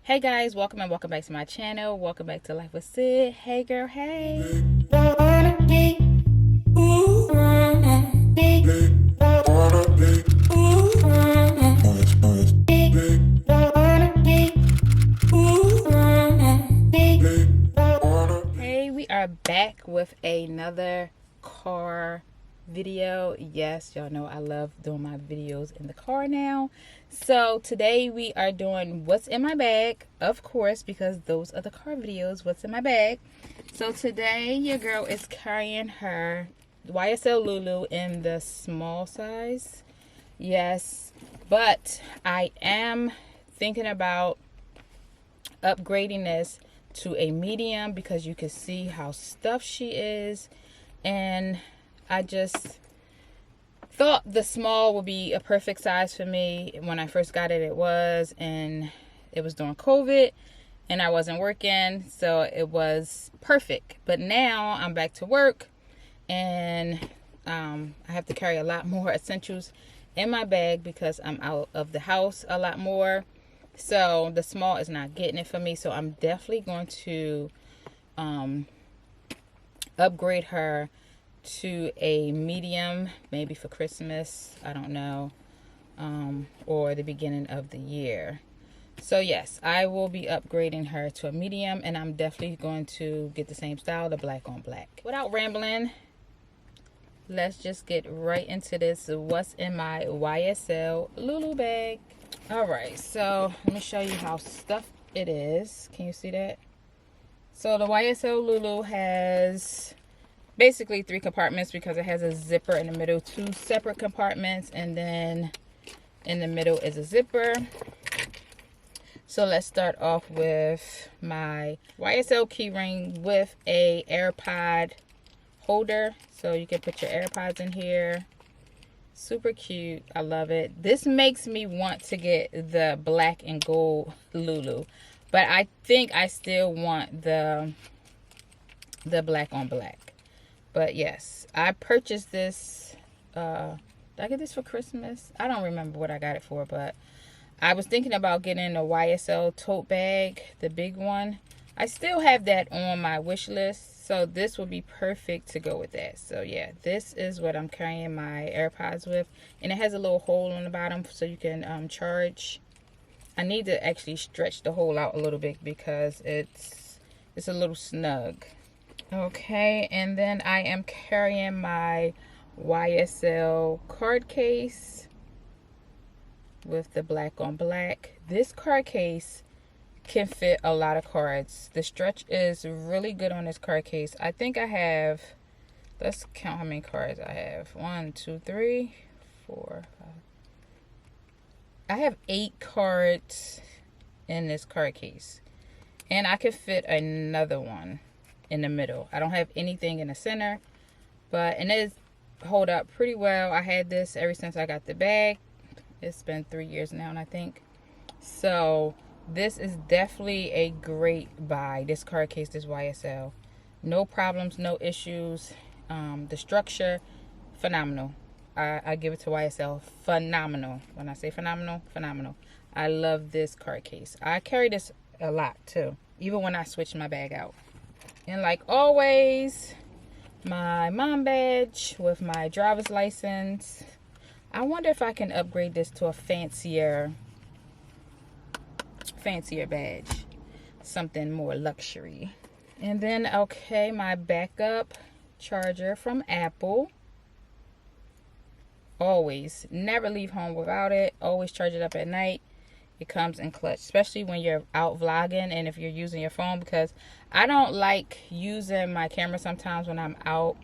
Hey guys, welcome back to my channel. Welcome back to Life with Sid. Hey girl, hey. Hey, we are back with another car video. Yes, y'all know I love doing my videos in the car now. So today we are doing what's in my bag, of course, because those are the car videos. What's in my bag? So today your girl is carrying her YSL LOULOU in the small size. Yes, but I am thinking about upgrading this to a medium because you can see how stuffed she is, and I just thought the small would be a perfect size for me. When I first got it, it was, and it was during COVID and I wasn't working, so it was perfect. But now I'm back to work and I have to carry a lot more essentials in my bag because I'm out of the house a lot more. So the small is not getting it for me. So I'm definitely going to upgrade her to a medium, maybe for Christmas, I don't know, or the beginning of the year. So yes, I will be upgrading her to a medium, and I'm definitely going to get the same style, the black on black. Without rambling, let's just get right into this. What's in my YSL LOULOU bag? All right, so let me show you how stuffed it is. Can you see that? So the YSL LOULOU has basically 3 compartments because it has a zipper in the middle, 2 separate compartments, and then in the middle is a zipper. So let's start off with my YSL keyring with a AirPod holder, so you can put your AirPods in here. Super cute. I love it. This makes me want to get the black and gold LOULOU, but I think I still want the black on black. But yes, I purchased this, did I get this for Christmas? I don't remember what I got it for, but I was thinking about getting a YSL tote bag, the big one. I still have that on my wish list, so this would be perfect to go with that. So yeah, this is what I'm carrying my AirPods with, and it has a little hole on the bottom so you can charge. I need to actually stretch the hole out a little bit because it's a little snug. Okay, and then I am carrying my YSL card case with the black on black. This card case can fit a lot of cards. The stretch is really good on this card case. I think I have, let's count how many cards I have. 1, 2, 3, 4, 5. I have 8 cards in this card case, and I could fit another one in the middle. I don't have anything in the center, and it hold up pretty well. I had this ever since I got the bag. It's been 3 years now, and I think so. This is definitely a great buy. This card case, this YSL, no problems, no issues. The structure, phenomenal. I give it to YSL, phenomenal. When I say phenomenal, phenomenal. I love this card case. I carry this a lot too, even when I switch my bag out. And like always, my mom badge with my driver's license. I wonder if I can upgrade this to a fancier badge, something more luxury. And then, okay, my backup charger from Apple. Always, never leave home without it. Always charge it up at night. It comes in clutch, especially when you're out vlogging and if you're using your phone, because I don't like using my camera sometimes when I'm out.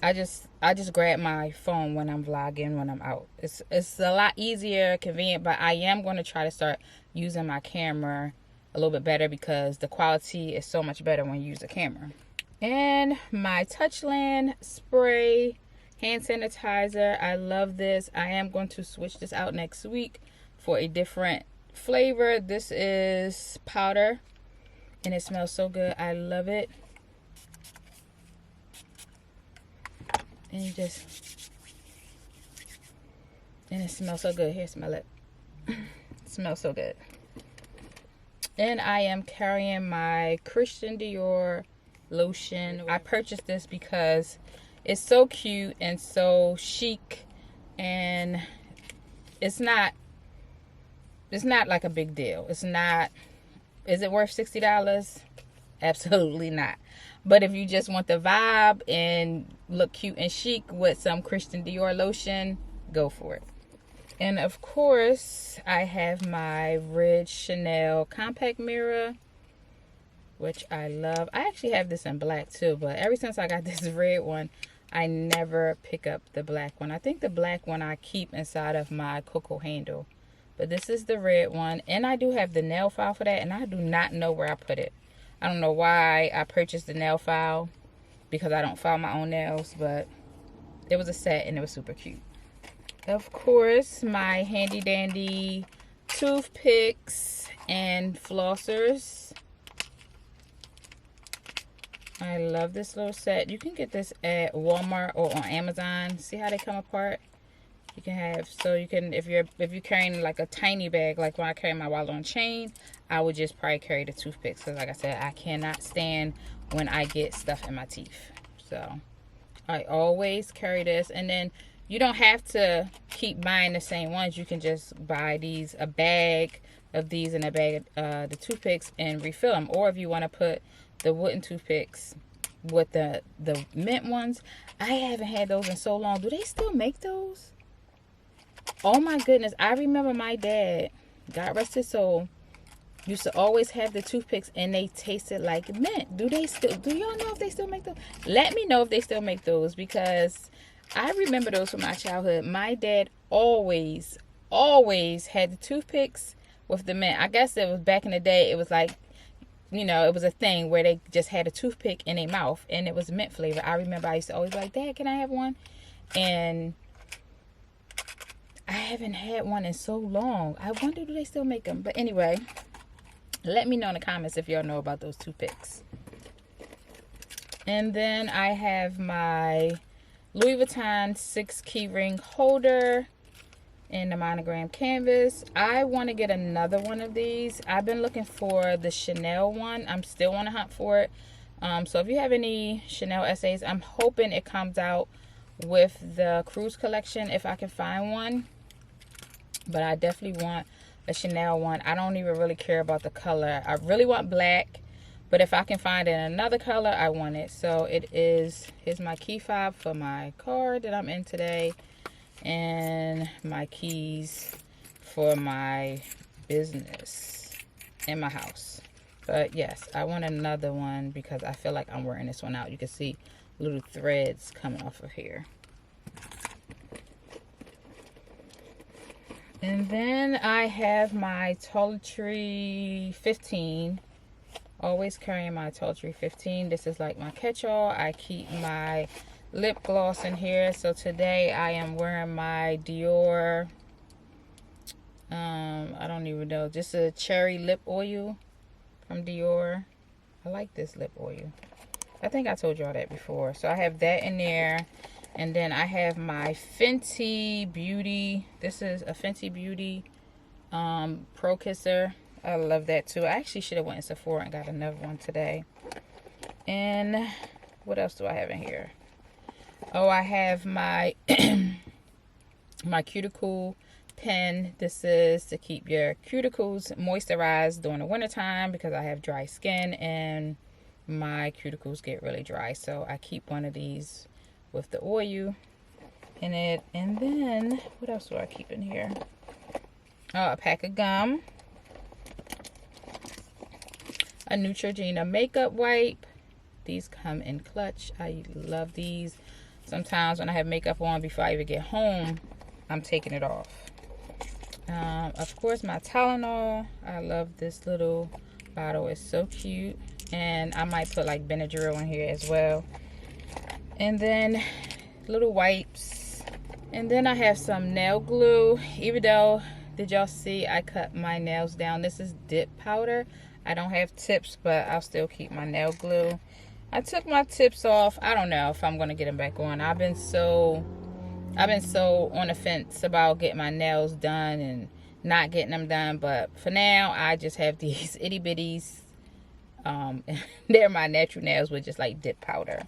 I just grab my phone when I'm vlogging, when I'm out. It's a lot easier, convenient, but I am going to try to start using my camera a little bit better because the quality is so much better when you use a camera. And my Touchland spray hand sanitizer. I love this. I am going to switch this out next week for a different flavor. This is powder, and it smells so good. I love it. And it smells so good. Here, smell it. It smells so good. And I am carrying my Christian Dior lotion. I purchased this because it's so cute and so chic, and it's not like a big deal. It's not. Is it worth $60? Absolutely not. But if you just want the vibe and look cute and chic with some Christian Dior lotion, go for it. And of course, I have my red Chanel compact mirror, which I love. I actually have this in black too, but ever since I got this red one, I never pick up the black one. I think the black one I keep inside of my Coco handle. But this is the red one. And I do have the nail file for that, and I do not know where I put it. I don't know why I purchased the nail file, because I don't file my own nails, but it was a set and it was super cute. Of course, my handy dandy toothpicks and flossers. I love this little set. You can get this at Walmart or on Amazon. See how they come apart? You can have, so you can, if you're carrying like a tiny bag, like when I carry my wallet on chain, I would just probably carry the toothpicks, because like I said, I cannot stand when I get stuff in my teeth. So I always carry this. And then you don't have to keep buying the same ones. You can just buy these, a bag of these and a bag of the toothpicks, and refill them. Or if you want to put the wooden toothpicks with the mint ones, I haven't had those in so long. Do they still make those? Oh my goodness, I remember my dad, God rest his soul, used to always have the toothpicks, and they tasted like mint. Do y'all know if they still make those? Let me know if they still make those, because I remember those from my childhood. My dad always had the toothpicks with the mint. I guess it was back in the day, it was like, you know, it was a thing where they just had a toothpick in their mouth and it was mint flavor. I remember I used to always be like, Dad, can I have one? And I haven't had one in so long. I wonder, do they still make them? But anyway, let me know in the comments if y'all know about those toothpicks. And then I have my Louis Vuitton 6 key ring holder in the monogram canvas. I want to get another one of these. I've been looking for the Chanel one. I'm still on a hunt for it. So if you have any Chanel essays, I'm hoping it comes out with the cruise collection if I can find one. But I definitely want a Chanel one. I don't even really care about the color. I really want black, but if I can find it in another color, I want it. So it is, here's my key fob for my car that I'm in today, and my keys for my business in my house. But yes, I want another one because I feel like I'm wearing this one out. You can see little threads coming off of here. And then I have my Toiletries 15. Always carrying my Toiletries 15. This is like my catch-all. I keep my lip gloss in here. So today I am wearing my Dior, I don't even know, just a cherry lip oil from Dior. I like this lip oil. I think I told y'all that before. So I have that in there. And then I have my Fenty Beauty. This is a Fenty Beauty Pro Kisser. I love that too. I actually should have went in Sephora and got another one today. And what else do I have in here? Oh, I have my my cuticle pen. This is to keep your cuticles moisturized during the wintertime because I have dry skin and my cuticles get really dry. So I keep one of these with the oil in it. And then what else do I keep in here? Oh, a pack of gum, a Neutrogena makeup wipe. These come in clutch. I love these. Sometimes when I have makeup on before I even get home, I'm taking it off. Of course, my Tylenol. I love this little bottle. It's so cute. And I might put like Benadryl in here as well. And then little wipes. And then I have some nail glue. Even though, did y'all see I cut my nails down? This is dip powder. I don't have tips, but I'll still keep my nail glue. I took my tips off. I don't know if I'm gonna get them back on. I've been so on the fence about getting my nails done and not getting them done. But for now, I just have these itty bitties. They're my natural nails with just like dip powder.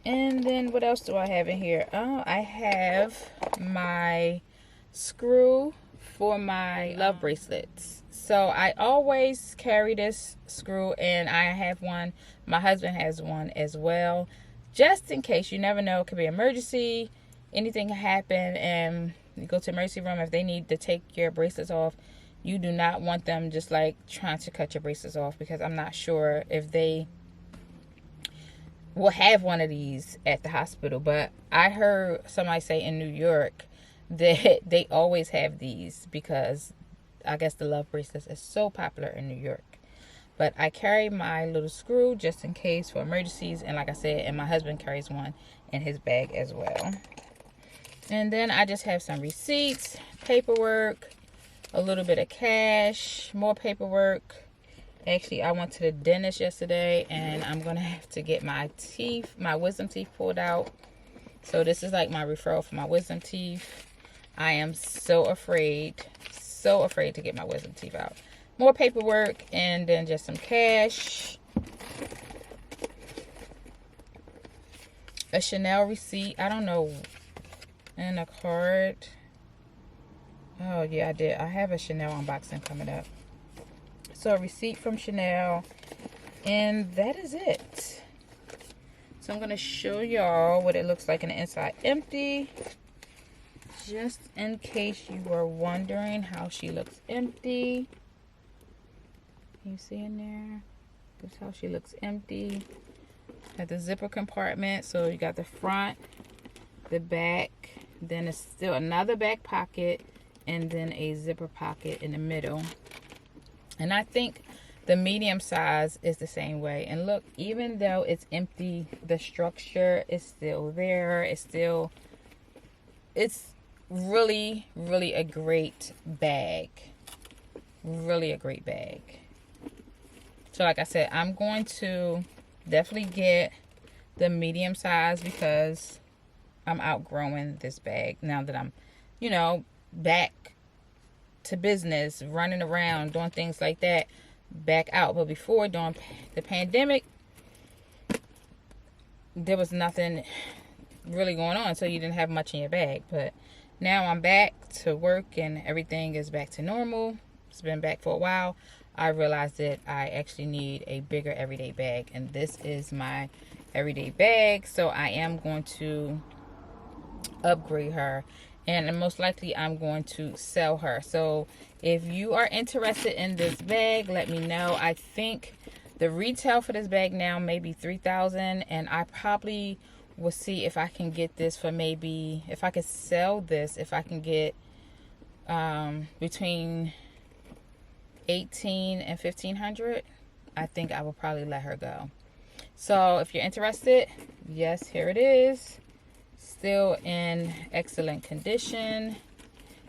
And then what else do I have in here? Oh, I have my screw for my love bracelets. So I always carry this screw, and I have one. My husband has one as well, just in case. You never know. It could be an emergency. Anything can happen, and you go to the emergency room if they need to take your bracelets off. You do not want them just like trying to cut your bracelets off, because I'm not sure if they will have one of these at the hospital. But I heard somebody say in New York that they always have these, because I guess the love bracelets is so popular in New York. But I carry my little screw just in case for emergencies. And like I said, and my husband carries one in his bag as well. And then I just have some receipts, paperwork, a little bit of cash, more paperwork. Actually, I went to the dentist yesterday, and I'm going to have to get my teeth, my wisdom teeth pulled out. So this is like my referral for my wisdom teeth. I am so afraid to get my wisdom teeth out. More paperwork, and then just some cash. A Chanel receipt. I don't know. And a card. Oh, yeah, I did. I have a Chanel unboxing coming up. So a receipt from Chanel. And that is it. So I'm going to show y'all what it looks like in the inside. Empty. Just in case you were wondering how she looks empty. Can you see in there? That's how she looks empty. Got the zipper compartment. So you got the front, the back. Then it's still another back pocket. And then a zipper pocket in the middle. And I think the medium size is the same way. And look, even though it's empty, the structure is still there. It's really, really a great bag. Really a great bag. So like I said, I'm going to definitely get the medium size, because I'm outgrowing this bag now that I'm, you know, back to business, running around, doing things like that, back out. But before, during the pandemic, there was nothing really going on, so you didn't have much in your bag. But now I'm back to work, and everything is back to normal. It's been back for a while. I realized that I actually need a bigger everyday bag, and this is my everyday bag. So I am going to upgrade her, and most likely I'm going to sell her. So if you are interested in this bag, let me know. I think the retail for this bag now may be $3,000, and I probably will see if I can get this for maybe, if I could sell this, if I can get between $1,800 and $1,500. I think I will probably let her go. So if you're interested, yes, here it is. Still in excellent condition.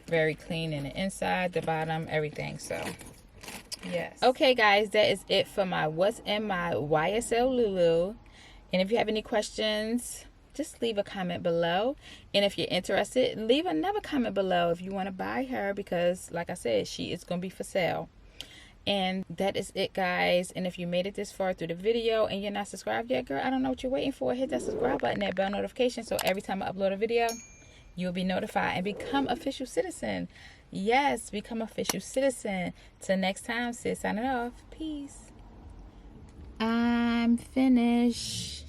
Very clean in the inside, the bottom, everything. So yes. Okay guys, that is it for my what's in my YSL LOULOU. And if you have any questions, just leave a comment below. And if you're interested, leave another comment below if you want to buy her, because like I said, she is going to be for sale. And that is it, guys. And if you made it this far through the video and you're not subscribed yet, girl, I don't know what you're waiting for. Hit that subscribe button, that bell notification, so every time I upload a video, you'll be notified, and become official citizen. Yes, become official citizen. Till next time, Sid signing off. Peace. I'm finished.